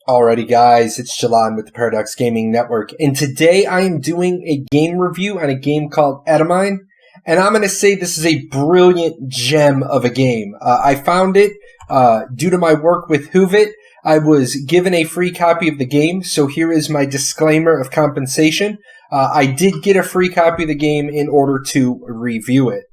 Alrighty guys, it's Jalan with the Paradox Gaming Network, and today I am doing a game review on a game called Atomine, and I'm going to say this is a brilliant gem of a game. I found it due to my work with Whovit. I was given a free copy of the game, so here is my disclaimer of compensation. I did get a free copy of the game in order to review it.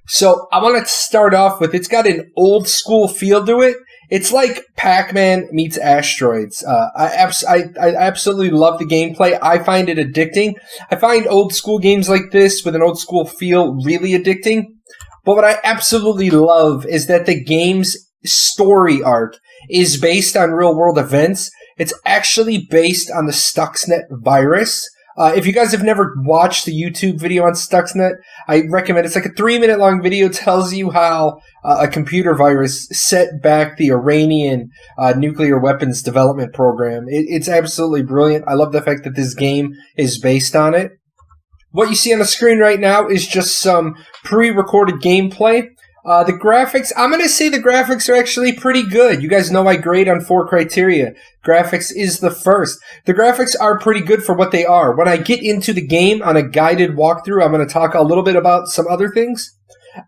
So I want to start off with, it's got an old school feel to it. It's like Pac-Man meets asteroids. I absolutely love the gameplay. I find it addicting. I find old school games like this with an old school feel really addicting. But what I absolutely love is that the game's story arc is based on real world events. It's actually based on the Stuxnet virus. If you guys have never watched the YouTube video on Stuxnet, I recommend it. It's like a 3-minute long video. It tells you how a computer virus set back the Iranian nuclear weapons development program. It's absolutely brilliant. I love the fact that this game is based on it. What you see on the screen right now is just some pre-recorded gameplay. The graphics, I'm going to say the graphics are actually pretty good. You guys know I grade on 4 criteria. Graphics is the first. The graphics are pretty good for what they are. When I get into the game on a guided walkthrough, I'm going to talk a little bit about some other things.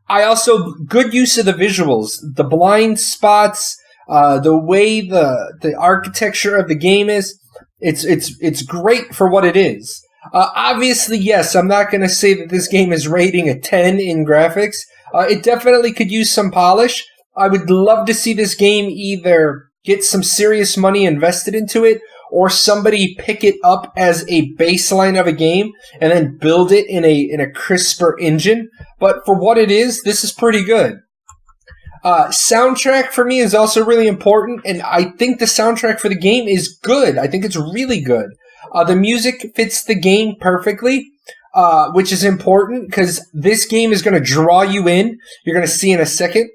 I also, good use of the visuals. The blind spots, the way the architecture of the game is, it's great for what it is. Obviously, yes, I'm not going to say that this game is rating a 10 in graphics. It definitely could use some polish. I would love to see this game either get some serious money invested into it, or somebody pick it up as a baseline of a game and then build it in a crisper engine. But for what it is, this is pretty good. Soundtrack for me is also really important, and I think the soundtrack for the game is good. I think it's really good. The music fits the game perfectly. Which is important because this game is going to draw you in. You're going to see in a second.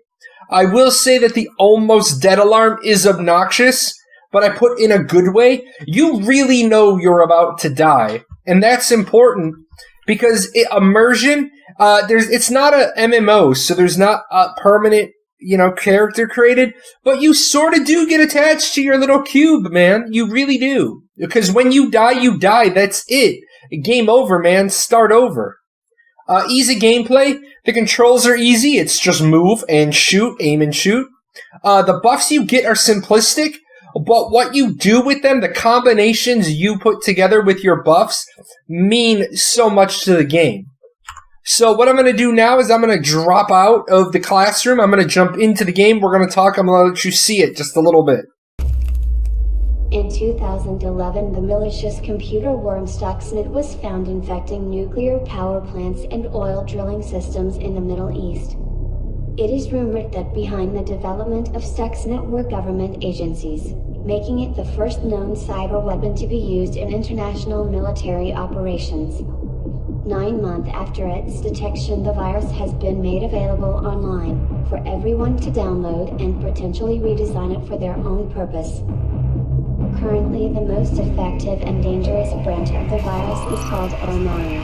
I will say that the almost dead alarm is obnoxious, but I put in a good way. You really know you're about to die, and that's important because immersion. It's not a MMO, so there's not a permanent, character created, but you sort of do get attached to your little cube, man. You really do, because when you die, you die. That's it. Game over, man. Start over. Easy gameplay. The controls are easy. It's just move and shoot, aim and shoot. The buffs you get are simplistic, but what you do with them, the combinations you put together with your buffs, mean so much to the game. So what I'm going to do now is I'm going to drop out of the classroom. I'm going to jump into the game. We're going to talk. I'm going to let you see it just a little bit. In 2011, the malicious computer worm Stuxnet was found infecting nuclear power plants and oil drilling systems in the Middle East. It is rumored that behind the development of Stuxnet were government agencies, making it the first known cyber weapon to be used in international military operations. 9 months after its detection, the virus has been made available online for everyone to download and potentially redesign it for their own purpose. Currently, the most effective and dangerous branch of the virus is called Atomine.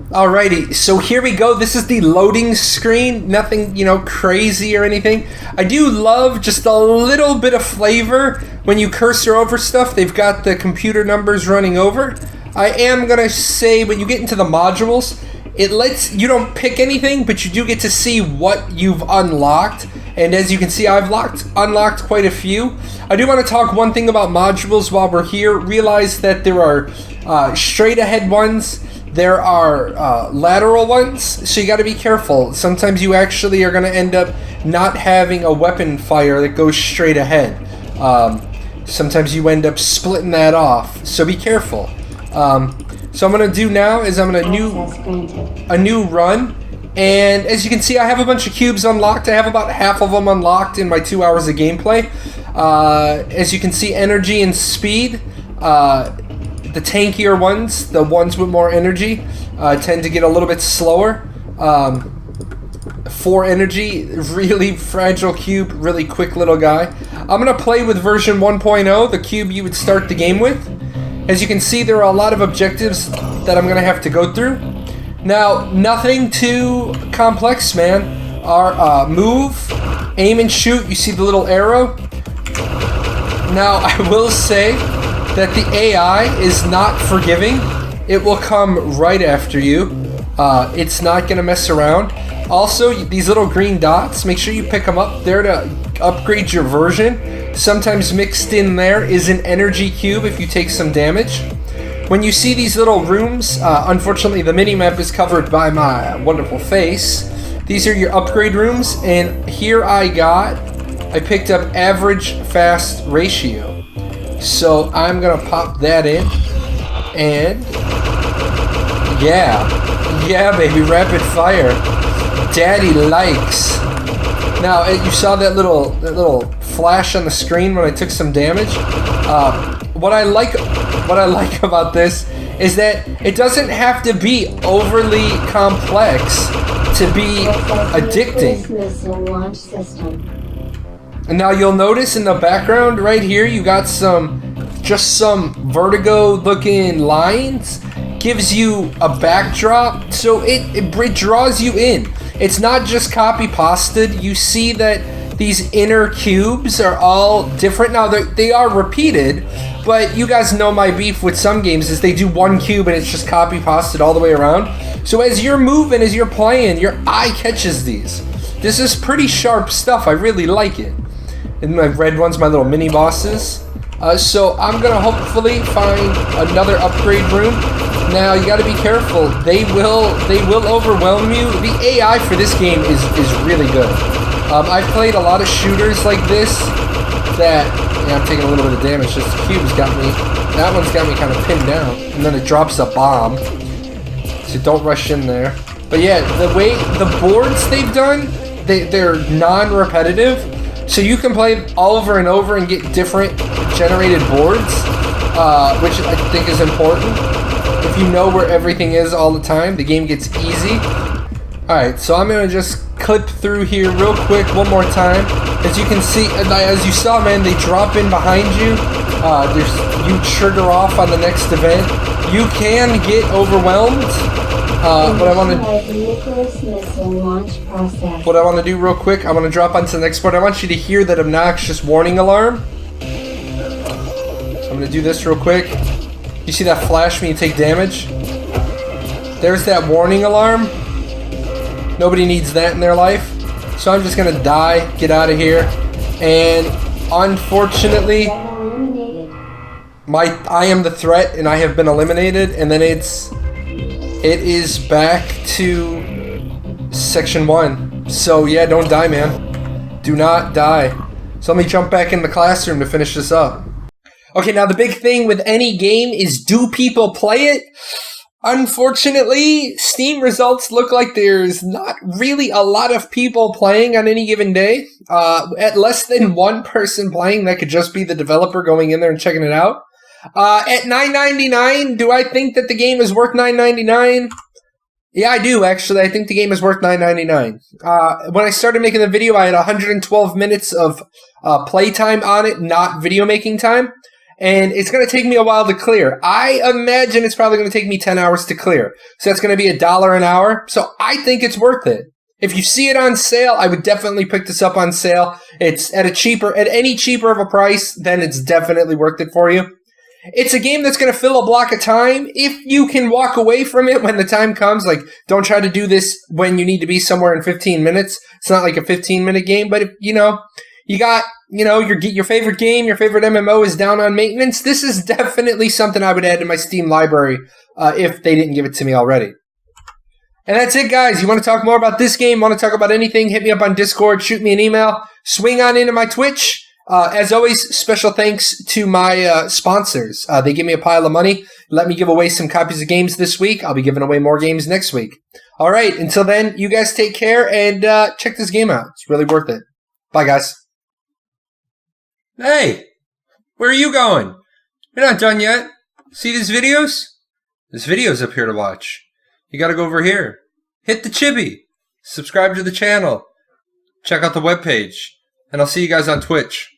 Alrighty, so here we go. This is the loading screen. Nothing, crazy or anything. I do love just a little bit of flavor when you cursor over stuff. They've got the computer numbers running over. I am going to say when you get into the modules, you don't pick anything, but you do get to see what you've unlocked. And as you can see, I've unlocked quite a few. I do want to talk one thing about modules while we're here. Realize that there are straight ahead ones. There are lateral ones, so you got to be careful. Sometimes you actually are going to end up not having a weapon fire that goes straight ahead. Sometimes you end up splitting that off, so be careful. So I'm going to do now is I'm going to a new run. And as you can see, I have a bunch of cubes unlocked. I have about half of them unlocked in my 2 hours of gameplay. As you can see, energy and speed. The tankier ones, the ones with more energy, tend to get a little bit slower. 4 energy, really fragile cube, really quick little guy. I'm going to play with version 1.0, the cube you would start the game with. As you can see, there are a lot of objectives that I'm going to have to go through. Now, nothing too complex, man. Our move, aim and shoot. You see the little arrow? Now, I will say that the AI is not forgiving. It will come right after you. It's not going to mess around. Also, these little green dots, make sure you pick them up. They're to upgrade your version. Sometimes mixed in there is an energy cube if you take some damage. When you see these little rooms, unfortunately the mini-map is covered by my wonderful face. These are your upgrade rooms, and here I picked up average fast ratio. So I'm going to pop that in, and yeah baby, rapid fire. Daddy likes. Now, you saw that little flash on the screen when I took some damage. What I like about this is that it doesn't have to be overly complex to be addicting. And now you'll notice in the background right here, you got some vertigo-looking lines. Gives you a backdrop, so it draws you in. It's not just copy-pasted. You see that these inner cubes are all different. Now, they are repeated, but you guys know my beef with some games is they do one cube and it's just copy-pasted all the way around. So as you're moving, as you're playing, your eye catches these. This is pretty sharp stuff. I really like it. And my red ones, my little mini-bosses. So I'm going to hopefully find another upgrade room. Now, you got to be careful. They will overwhelm you. The AI for this game is really good. I've played a lot of shooters like this that, yeah, I'm taking a little bit of damage. Just the cube's got me. That one's got me kind of pinned down. And then it drops a bomb. So don't rush in there. But yeah, the way the boards they've done, they're non-repetitive. So you can play over and over and get different generated boards, which I think is important. If you know where everything is all the time, the game gets easy. Alright, so I'm going to just clip through here real quick one more time. As you can see, as you saw, man, they drop in behind you. You trigger off on the next event. You can get overwhelmed. What I want to do real quick, I want to drop onto the next board. I want you to hear that obnoxious warning alarm. I'm going to do this real quick. You see that flash when you take damage? There's that warning alarm. Nobody needs that in their life. So I'm just going to die, get out of here. And unfortunately, I am the threat and I have been eliminated. And then it is back to section 1. So yeah, don't die, man. Do not die. So let me jump back in the classroom to finish this up. Okay, now the big thing with any game is, do people play it? Unfortunately, Steam results look like there's not really a lot of people playing on any given day. At less than one person playing, that could just be the developer going in there and checking it out. At $9.99, do I think that the game is worth $9.99? Yeah, I do, actually. I think the game is worth $9.99. When I started making the video, I had 112 minutes of playtime on it, not video making time. And it's going to take me a while to clear. I imagine it's probably going to take me 10 hours to clear. So that's going to be $1 an hour. So I think it's worth it. If you see it on sale, I would definitely pick this up on sale. It's at any cheaper of a price, then it's definitely worth it for you. It's a game that's going to fill a block of time. If you can walk away from it when the time comes, like, don't try to do this when you need to be somewhere in 15 minutes. It's not like a 15-minute game, but if, you got, your favorite game, your favorite MMO is down on maintenance, this is definitely something I would add to my Steam library if they didn't give it to me already. And that's it, guys. You want to talk more about this game, want to talk about anything, hit me up on Discord, shoot me an email, swing on into my Twitch. As always, special thanks to my sponsors. They give me a pile of money, let me give away some copies of games this week. I'll be giving away more games next week. All right, until then, you guys take care and check this game out. It's really worth it. Bye, guys. Hey, where are you going? You're not done yet. See these videos? There's videos up here to watch. You gotta go over here. Hit the chibi. Subscribe to the channel. Check out the webpage. And I'll see you guys on Twitch.